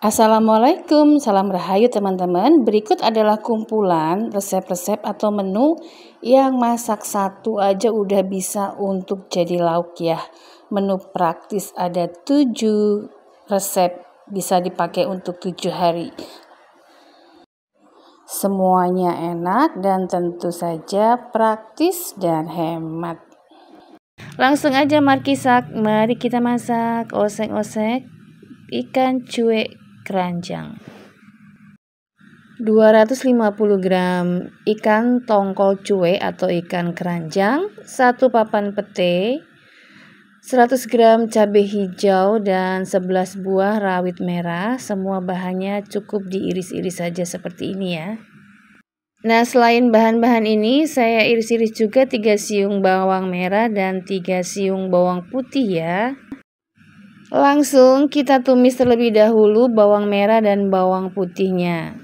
Assalamualaikum, salam rahayu teman-teman. Berikut adalah kumpulan resep-resep atau menu yang masak satu aja udah bisa untuk jadi lauk ya. Menu praktis ada 7 resep, bisa dipakai untuk 7 hari. Semuanya enak dan tentu saja praktis dan hemat. Langsung aja mari kita masak. Oseng-oseng ikan cuek keranjang. 250 gram ikan tongkol cuek atau ikan keranjang, 1 papan pete, 100 gram cabai hijau dan 11 buah rawit merah. Semua bahannya cukup diiris-iris saja seperti ini ya. Nah, selain bahan-bahan ini saya iris-iris juga 3 siung bawang merah dan 3 siung bawang putih ya. Langsung kita tumis terlebih dahulu bawang merah dan bawang putihnya.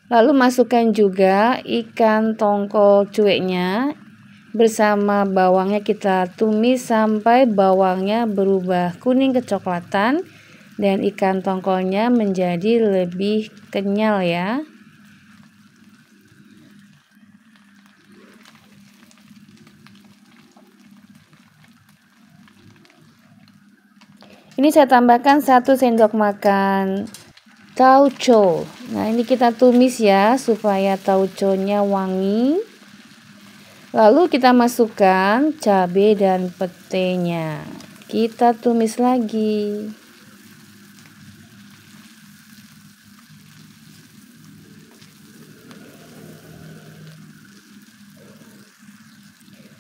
Lalu masukkan juga ikan tongkol cueknya bersama bawangnya, kita tumis sampai bawangnya berubah kuning kecoklatan dan ikan tongkolnya menjadi lebih kenyal ya. Ini saya tambahkan 1 sendok makan tauco. Nah, ini kita tumis ya supaya tauconya wangi. Lalu kita masukkan cabai dan petenya. Kita tumis lagi.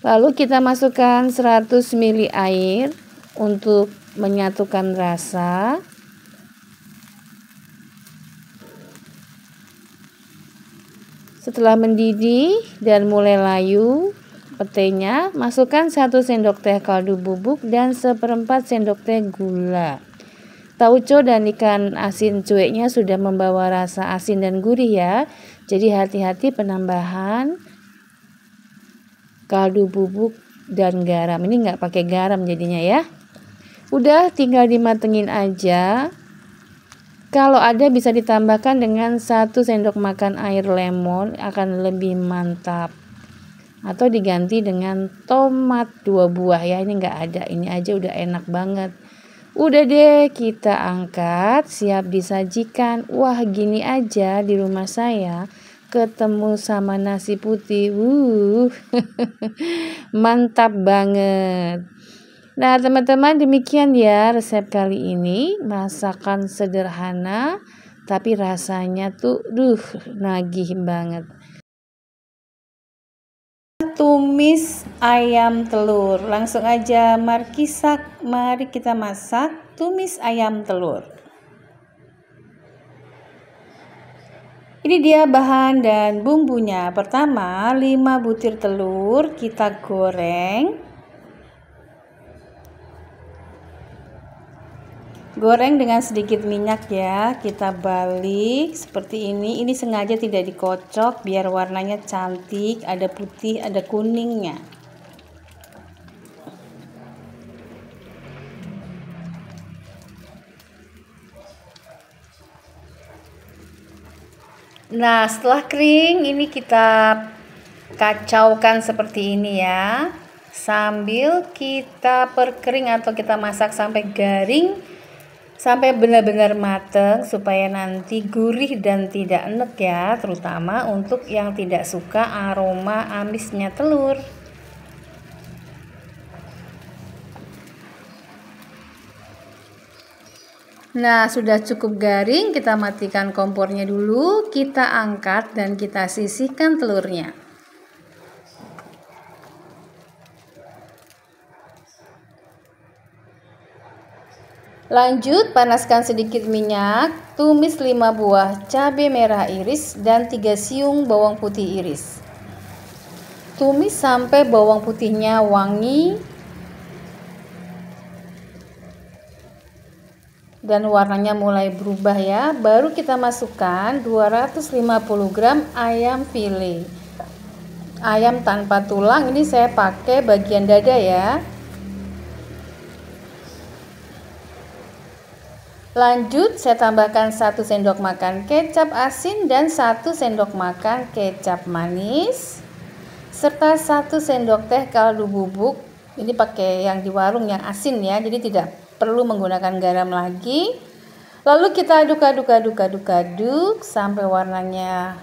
Lalu kita masukkan 100 ml air untuk menyatukan rasa. Setelah mendidih dan mulai layu petenya, masukkan 1 sendok teh kaldu bubuk dan 1/4 sendok teh gula. Tauco dan ikan asin cueknya sudah membawa rasa asin dan gurih ya. Jadi hati-hati penambahan kaldu bubuk dan garam. Ini nggak pakai garam jadinya ya. Udah tinggal dimatengin aja. Kalau ada bisa ditambahkan dengan 1 sendok makan air lemon, akan lebih mantap. Atau diganti dengan tomat 2 buah ya. Ini nggak ada, ini aja udah enak banget. Udah deh, kita angkat, siap disajikan. Wah, gini aja di rumah saya ketemu sama nasi putih. Mantap banget. Nah, teman-teman, demikian ya resep kali ini. Masakan sederhana tapi rasanya tuh nagih banget. Tumis ayam telur. Langsung aja mari kita masak tumis ayam telur. Ini dia bahan dan bumbunya. Pertama, 5 butir telur kita goreng. Goreng dengan sedikit minyak ya, kita balik seperti ini. Ini sengaja tidak dikocok biar warnanya cantik, ada putih, ada kuningnya. Nah, setelah kering ini kita kacaukan seperti ini ya. Sambil kita perkering atau kita masak sampai garing, sampai benar-benar matang supaya nanti gurih dan tidak enek ya, terutama untuk yang tidak suka aroma amisnya telur. Nah, sudah cukup garing, kita matikan kompornya dulu, kita angkat dan kita sisihkan telurnya. Lanjut, panaskan sedikit minyak, tumis 5 buah cabai merah iris dan 3 siung bawang putih iris. Tumis sampai bawang putihnya wangi dan warnanya mulai berubah ya. Baru kita masukkan 250 gram ayam file. Ayam tanpa tulang, ini saya pakai bagian dada ya. Lanjut, saya tambahkan 1 sendok makan kecap asin dan 1 sendok makan kecap manis, serta 1 sendok teh kaldu bubuk. Ini pakai yang di warung yang asin ya, jadi tidak perlu menggunakan garam lagi. Lalu kita aduk sampai warnanya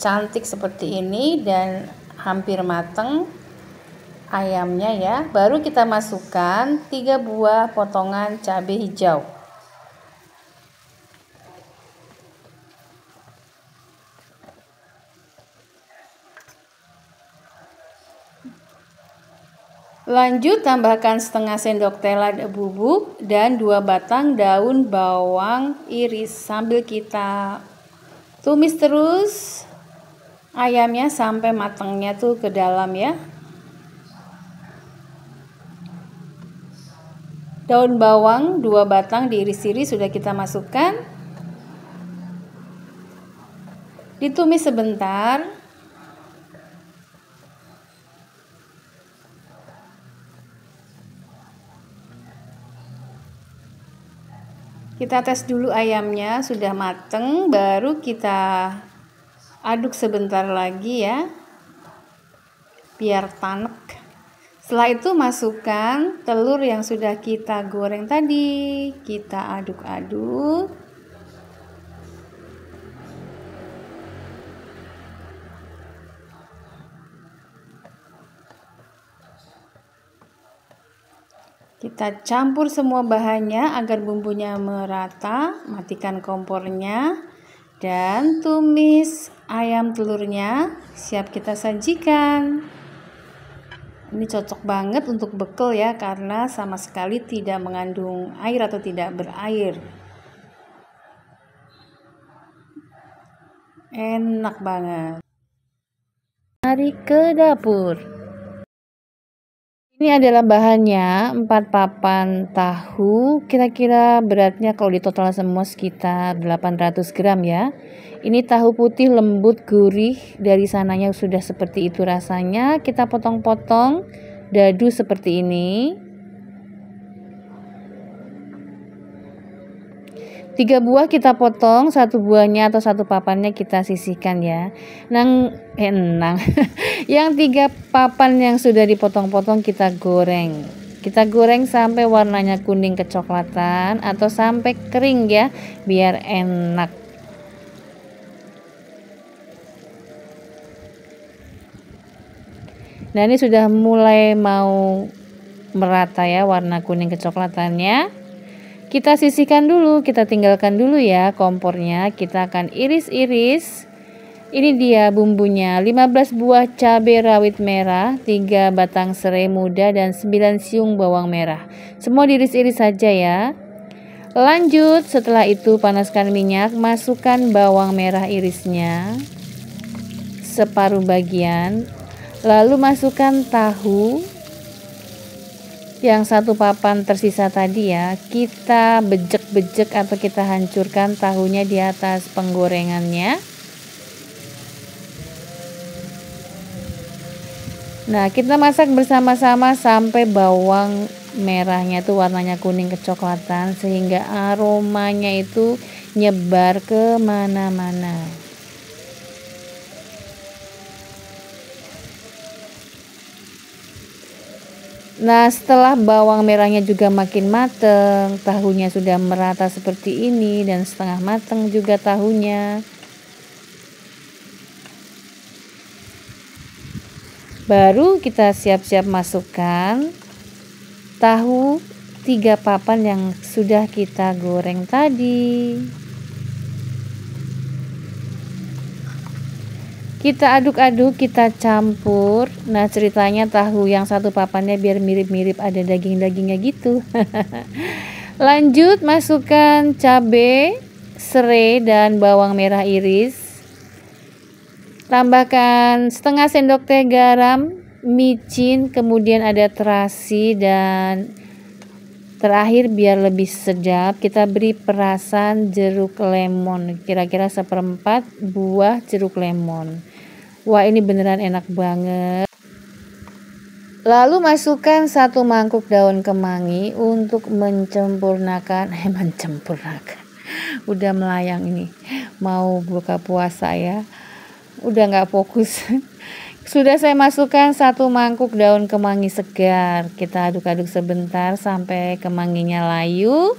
cantik seperti ini dan hampir matang ayamnya ya. Baru kita masukkan 3 buah potongan cabai hijau. Lanjut, tambahkan setengah sendok teh lada bubuk dan 2 batang daun bawang iris sambil kita tumis terus ayamnya sampai matangnya tuh ke dalam ya. Daun bawang 2 batang diiris-iris sudah kita masukkan. Ditumis sebentar. Kita tes dulu ayamnya sudah mateng, baru kita aduk sebentar lagi ya, biar tanek. Setelah itu masukkan telur yang sudah kita goreng tadi, kita aduk-aduk. Kita campur semua bahannya agar bumbunya merata, matikan kompornya, dan tumis ayam telurnya, siap kita sajikan. Ini cocok banget untuk bekal ya, karena sama sekali tidak mengandung air atau tidak berair. Enak banget. Mari ke dapur. Ini adalah bahannya 4 papan tahu, kira-kira beratnya kalau ditotal semua sekitar 800 gram ya. Ini tahu putih lembut gurih, dari sananya sudah seperti itu rasanya. Kita potong-potong dadu seperti ini. 3 buah kita potong, 1 buahnya atau 1 papannya kita sisihkan ya. Yang 3 papan yang sudah dipotong-potong kita goreng. Kita goreng sampai warnanya kuning kecoklatan atau sampai kering ya, biar enak. Nah, ini sudah mulai mau merata ya warna kuning kecoklatannya. Kita sisihkan dulu, kita tinggalkan dulu ya kompornya. Kita akan iris-iris. Ini dia bumbunya, 15 buah cabai rawit merah, 3 batang serai muda, dan 9 siung bawang merah. Semua diiris-iris saja ya. Lanjut, setelah itu panaskan minyak, masukkan bawang merah irisnya separuh bagian. Lalu masukkan tahu yang 1 papan tersisa tadi ya, kita bejek-bejek atau kita hancurkan tahunya di atas penggorengannya. Nah, kita masak bersama-sama sampai bawang merahnya tuh warnanya kuning kecoklatan, sehingga aromanya itu nyebar ke mana-mana. Nah, setelah bawang merahnya juga makin mateng, tahunya sudah merata seperti ini dan setengah mateng juga tahunya. Baru kita siap-siap masukkan tahu 3 papan yang sudah kita goreng tadi. Kita aduk-aduk, kita campur. Nah, ceritanya tahu yang 1 papannya biar mirip-mirip ada daging-dagingnya gitu. Lanjut, masukkan cabai, serai, dan bawang merah iris. Tambahkan setengah sendok teh garam, micin, kemudian ada terasi, dan terakhir biar lebih sedap kita beri perasan jeruk lemon, kira-kira 1/4 buah jeruk lemon. Wah, ini beneran enak banget. Lalu masukkan 1 mangkuk daun kemangi untuk menyempurnakan udah melayang ini, mau buka puasa ya, udah nggak fokus. Sudah saya masukkan 1 mangkuk daun kemangi segar. Kita aduk-aduk sebentar sampai kemanginya layu.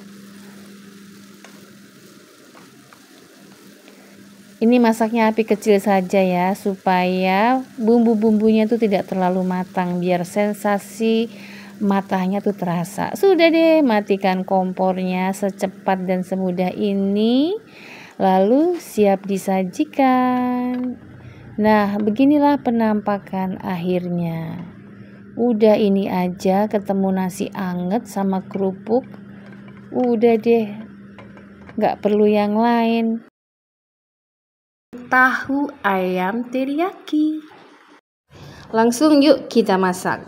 Ini masaknya api kecil saja ya, supaya bumbu-bumbunya itu tidak terlalu matang, biar sensasi matahnya tuh terasa. Sudah deh, matikan kompornya secepat dan semudah ini. Lalu siap disajikan. Nah, beginilah penampakan akhirnya. Udah ini aja ketemu nasi anget sama kerupuk. Udah deh, gak perlu yang lain. Tahu ayam teriyaki. Langsung yuk kita masak.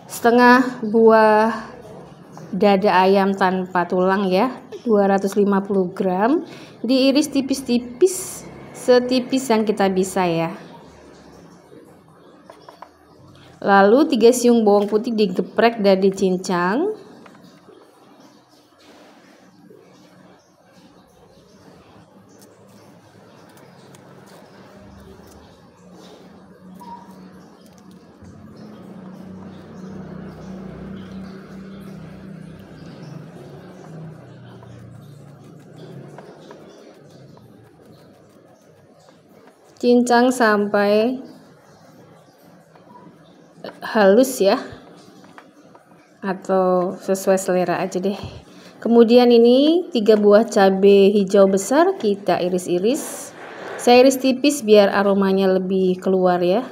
Setengah buah dada ayam tanpa tulang ya, 250 gram, diiris tipis-tipis, setipis yang kita bisa ya. Lalu 3 siung bawang putih digeprek dan dicincang. Cincang sampai halus ya, atau sesuai selera aja deh. Kemudian ini 3 buah cabai hijau besar kita iris-iris. Saya iris tipis biar aromanya lebih keluar ya.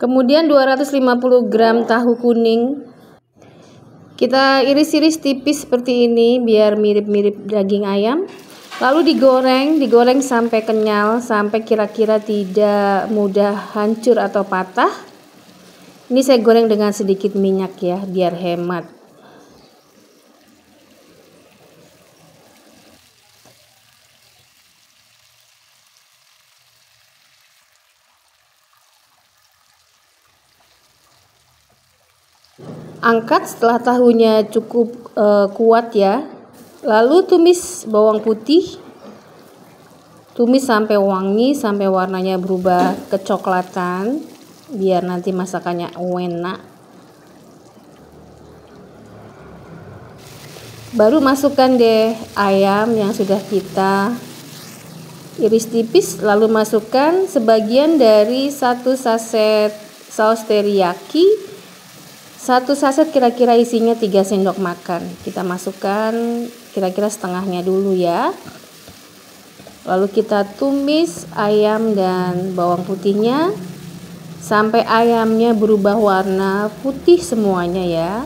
Kemudian 250 gram tahu kuning. Kita iris-iris tipis seperti ini biar mirip-mirip daging ayam. Lalu digoreng sampai kenyal, sampai kira-kira tidak mudah hancur atau patah. Ini saya goreng dengan sedikit minyak ya, biar hemat. Angkat setelah tahunya cukup kuat ya. Lalu tumis bawang putih. Tumis sampai wangi, sampai warnanya berubah kecoklatan, biar nanti masakannya enak. Baru masukkan deh ayam yang sudah kita iris tipis, lalu masukkan sebagian dari 1 saset saus teriyaki. 1 saset kira-kira isinya 3 sendok makan. Kita masukkan kira-kira setengahnya dulu ya. Lalu kita tumis ayam dan bawang putihnya sampai ayamnya berubah warna putih semuanya ya.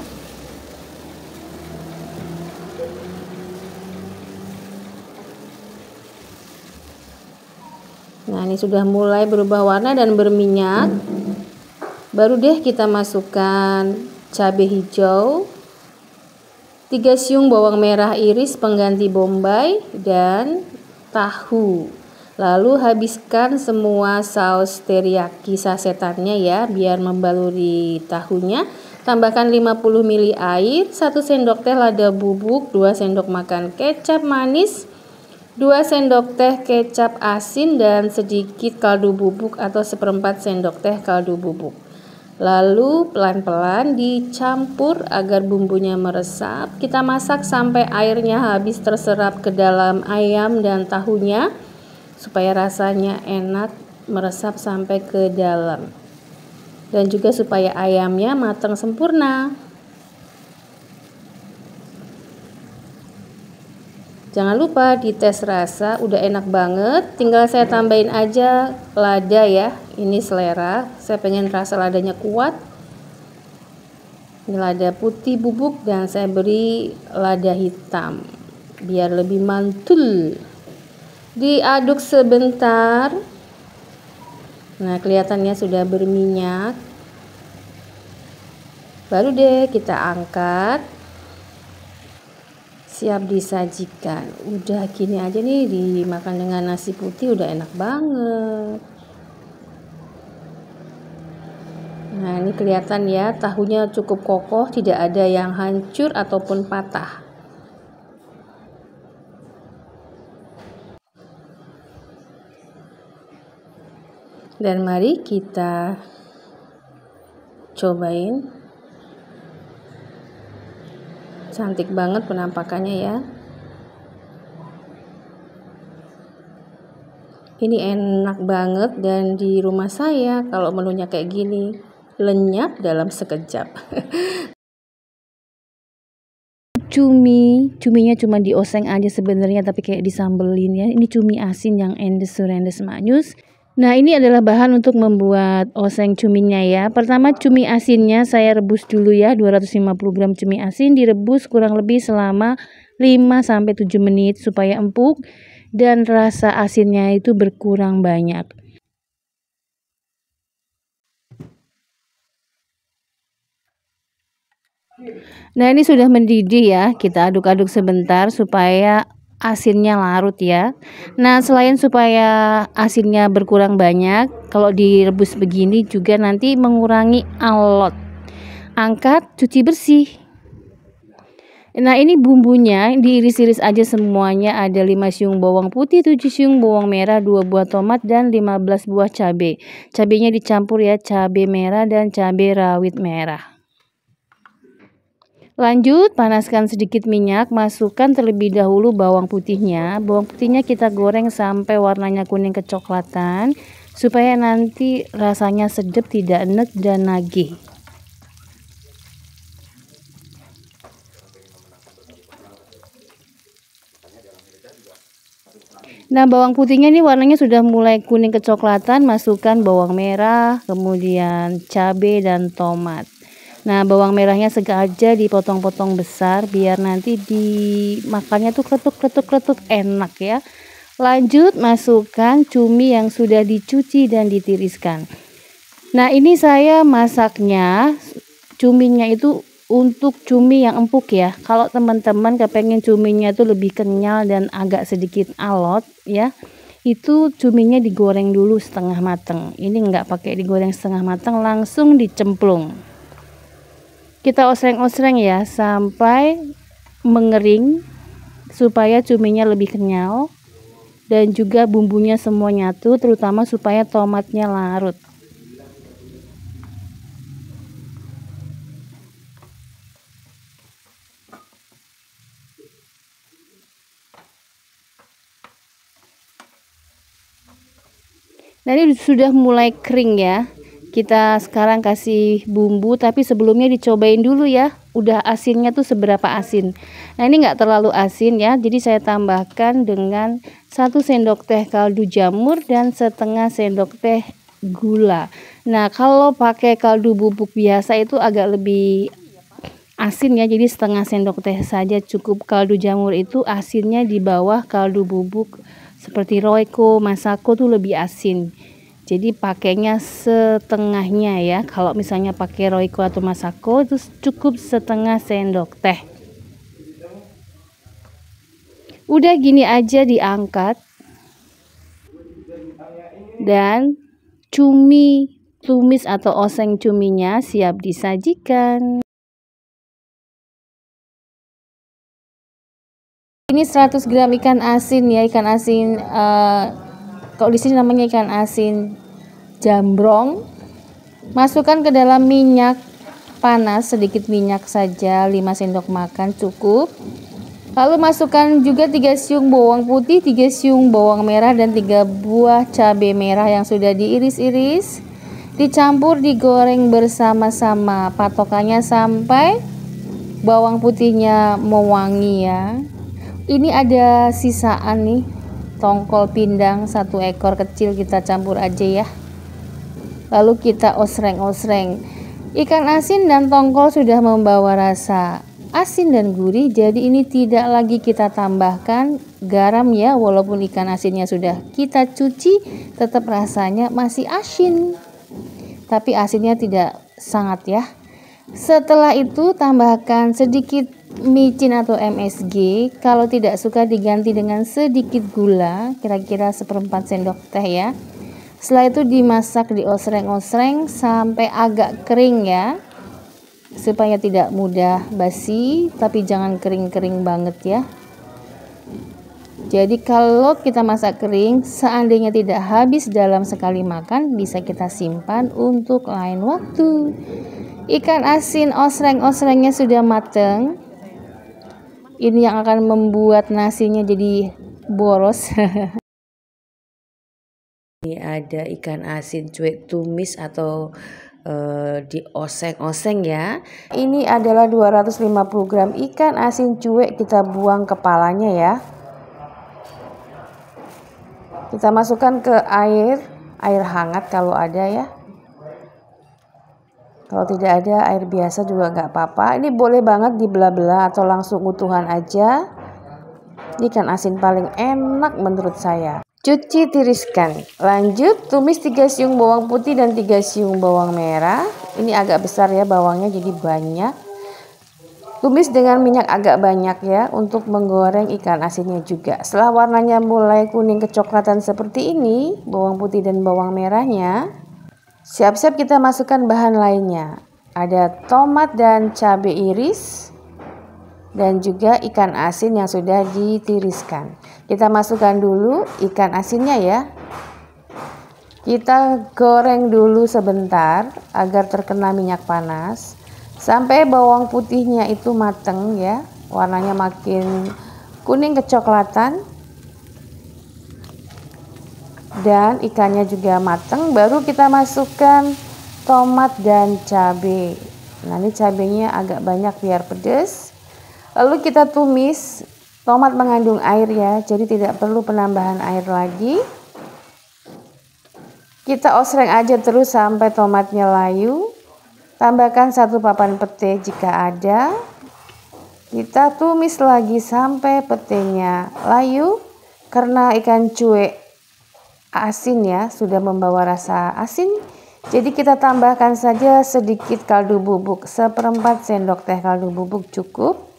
Nah, ini sudah mulai berubah warna dan berminyak. Baru deh kita masukkan cabai hijau, 3 siung bawang merah iris pengganti bombay, dan tahu. Lalu habiskan semua saus teriyaki sasetannya ya, biar membaluri tahunya. Tambahkan 50 ml air, 1 sendok teh lada bubuk, 2 sendok makan kecap manis, 2 sendok teh kecap asin, dan sedikit kaldu bubuk atau 1/4 sendok teh kaldu bubuk. Lalu pelan-pelan dicampur agar bumbunya meresap. Kita masak sampai airnya habis terserap ke dalam ayam dan tahunya, supaya rasanya enak meresap sampai ke dalam. Dan juga supaya ayamnya matang sempurna. Jangan lupa dites rasa, udah enak banget. Tinggal saya tambahin aja lada ya. Ini selera, saya pengen rasa ladanya kuat. Ini lada putih bubuk dan saya beri lada hitam biar lebih mantul. Diaduk sebentar. Nah, kelihatannya sudah berminyak. Baru deh kita angkat. siap disajikan. Udah gini aja nih dimakan dengan nasi putih udah enak banget. Nah, ini kelihatan ya, tahunya cukup kokoh, tidak ada yang hancur ataupun patah. Dan mari kita cobain. Cantik banget penampakannya ya. Ini enak banget, dan di rumah saya kalau menunya kayak gini lenyap dalam sekejap. Cuminya cuma dioseng aja sebenarnya, tapi kayak disambelin ya. Ini cumi asin yang endes-rendes manyus. Nah, ini adalah bahan untuk membuat oseng cuminya ya. Pertama, cumi asinnya saya rebus dulu ya. 250 gram cumi asin direbus kurang lebih selama 5-7 menit supaya empuk dan rasa asinnya itu berkurang banyak. Nah, ini sudah mendidih ya. Kita aduk-aduk sebentar supaya asinnya larut ya. Nah, selain supaya asinnya berkurang banyak, kalau direbus begini juga nanti mengurangi alot. Angkat, cuci bersih. Nah, ini bumbunya diiris-iris aja semuanya. Ada 5 siung bawang putih, 7 siung bawang merah, 2 buah tomat, dan 15 buah cabai. Cabainya dicampur ya, cabai merah dan cabai rawit merah. Lanjut, panaskan sedikit minyak, masukkan terlebih dahulu bawang putihnya. Bawang putihnya kita goreng sampai warnanya kuning kecoklatan, supaya nanti rasanya sedap, tidak enek dan nagih. Nah, bawang putihnya ini warnanya sudah mulai kuning kecoklatan, masukkan bawang merah, kemudian cabai dan tomat. Nah, bawang merahnya sengaja dipotong-potong besar biar nanti dimakannya tuh kletuk-kletuk enak ya. Lanjut, masukkan cumi yang sudah dicuci dan ditiriskan. Nah, ini saya masaknya cuminya itu untuk cumi yang empuk ya. Kalau teman-teman kepengen cuminya itu lebih kenyal dan agak sedikit alot ya, itu cuminya digoreng dulu setengah mateng. Ini enggak pakai digoreng setengah mateng, langsung dicemplung. Kita osreng-osreng ya sampai mengering supaya cuminya lebih kenyal dan juga bumbunya semua nyatu, terutama supaya tomatnya larut. Nah, ini sudah mulai kering ya. Kita sekarang kasih bumbu, tapi sebelumnya dicobain dulu ya, udah asinnya tuh seberapa asin. Nah, ini enggak terlalu asin ya, jadi saya tambahkan dengan 1 sendok teh kaldu jamur dan setengah sendok teh gula. Nah, kalau pakai kaldu bubuk biasa itu agak lebih asin ya, jadi setengah sendok teh saja cukup. Kaldu jamur itu asinnya di bawah kaldu bubuk seperti Royco, Masako tuh lebih asin. Jadi pakainya setengahnya ya. Kalau misalnya pakai Royco atau Masako itu cukup setengah sendok teh. Udah gini aja diangkat. Dan cumi tumis atau oseng cuminya siap disajikan. Ini 100 gram ikan asin ya, ikan asin kalau di sini namanya ikan asin jambrong. Masukkan ke dalam minyak panas, sedikit minyak saja, 5 sendok makan cukup. Lalu masukkan juga 3 siung bawang putih, 3 siung bawang merah, dan 3 buah cabai merah yang sudah diiris-iris. Dicampur, digoreng bersama-sama. Patokannya sampai bawang putihnya mewangi ya. Ini ada sisaan nih, tongkol pindang 1 ekor kecil, kita campur aja ya. Lalu kita osreng-osreng. Ikan asin dan tongkol sudah membawa rasa asin dan gurih, jadi ini tidak lagi kita tambahkan garam ya. Walaupun ikan asinnya sudah kita cuci, tetap rasanya masih asin, tapi asinnya tidak sangat ya. Setelah itu tambahkan sedikit micin atau MSG. Kalau tidak suka diganti dengan sedikit gula, kira-kira 1/4 sendok teh ya. Setelah itu dimasak, diosreng-osreng sampai agak kering ya, supaya tidak mudah basi, tapi jangan kering-kering banget ya. Jadi kalau kita masak kering, seandainya tidak habis dalam sekali makan, bisa kita simpan untuk lain waktu. Ikan asin osreng-osrengnya sudah mateng. Ini yang akan membuat nasinya jadi boros. Ini ada ikan asin cuek tumis atau dioseng-oseng ya. Ini adalah 250 gram ikan asin cuek, kita buang kepalanya ya. Kita masukkan ke air hangat kalau ada ya. Kalau tidak ada, air biasa juga nggak apa-apa. Ini boleh banget dibelah-belah atau langsung utuhan aja. Ini ikan asin paling enak menurut saya. Cuci, tiriskan. Lanjut, tumis 3 siung bawang putih dan 3 siung bawang merah. Ini agak besar ya bawangnya, jadi banyak. Tumis dengan minyak agak banyak ya, untuk menggoreng ikan asinnya juga. Setelah warnanya mulai kuning kecoklatan seperti ini, bawang putih dan bawang merahnya, siap-siap kita masukkan bahan lainnya. Ada tomat dan cabai iris, dan juga ikan asin yang sudah ditiriskan. Kita masukkan dulu ikan asinnya ya. Kita goreng dulu sebentar agar terkena minyak panas sampai bawang putihnya itu mateng ya, warnanya makin kuning kecoklatan dan ikannya juga mateng. Baru kita masukkan tomat dan cabai. Nah, ini cabainya agak banyak biar pedas. Lalu kita tumis. Tomat mengandung air ya, jadi tidak perlu penambahan air lagi. Kita osreng aja terus sampai tomatnya layu. Tambahkan 1 papan pete jika ada. Kita tumis lagi sampai petenya layu. Karena ikan cuek asin ya, sudah membawa rasa asin. Jadi kita tambahkan saja sedikit kaldu bubuk, 1/4 sendok teh kaldu bubuk cukup.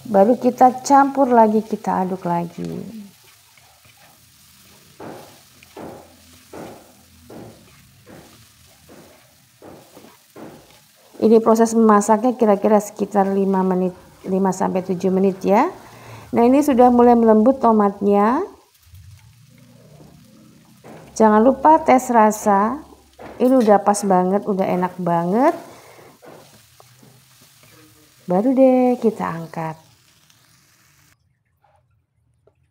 Baru kita campur lagi, kita aduk lagi. Ini proses memasaknya kira-kira sekitar 5 menit, 5-7 menit ya. Nah, ini sudah mulai melembut tomatnya. Jangan lupa tes rasa. Ini udah pas banget, udah enak banget. Baru deh kita angkat.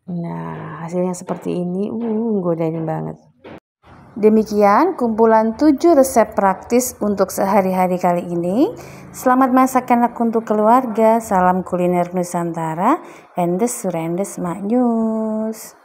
Nah, hasilnya seperti ini, godain banget. Demikian kumpulan 7 resep praktis untuk sehari-hari kali ini. Selamat masak enak untuk keluarga. Salam kuliner Nusantara. Endes Surendes Mak News.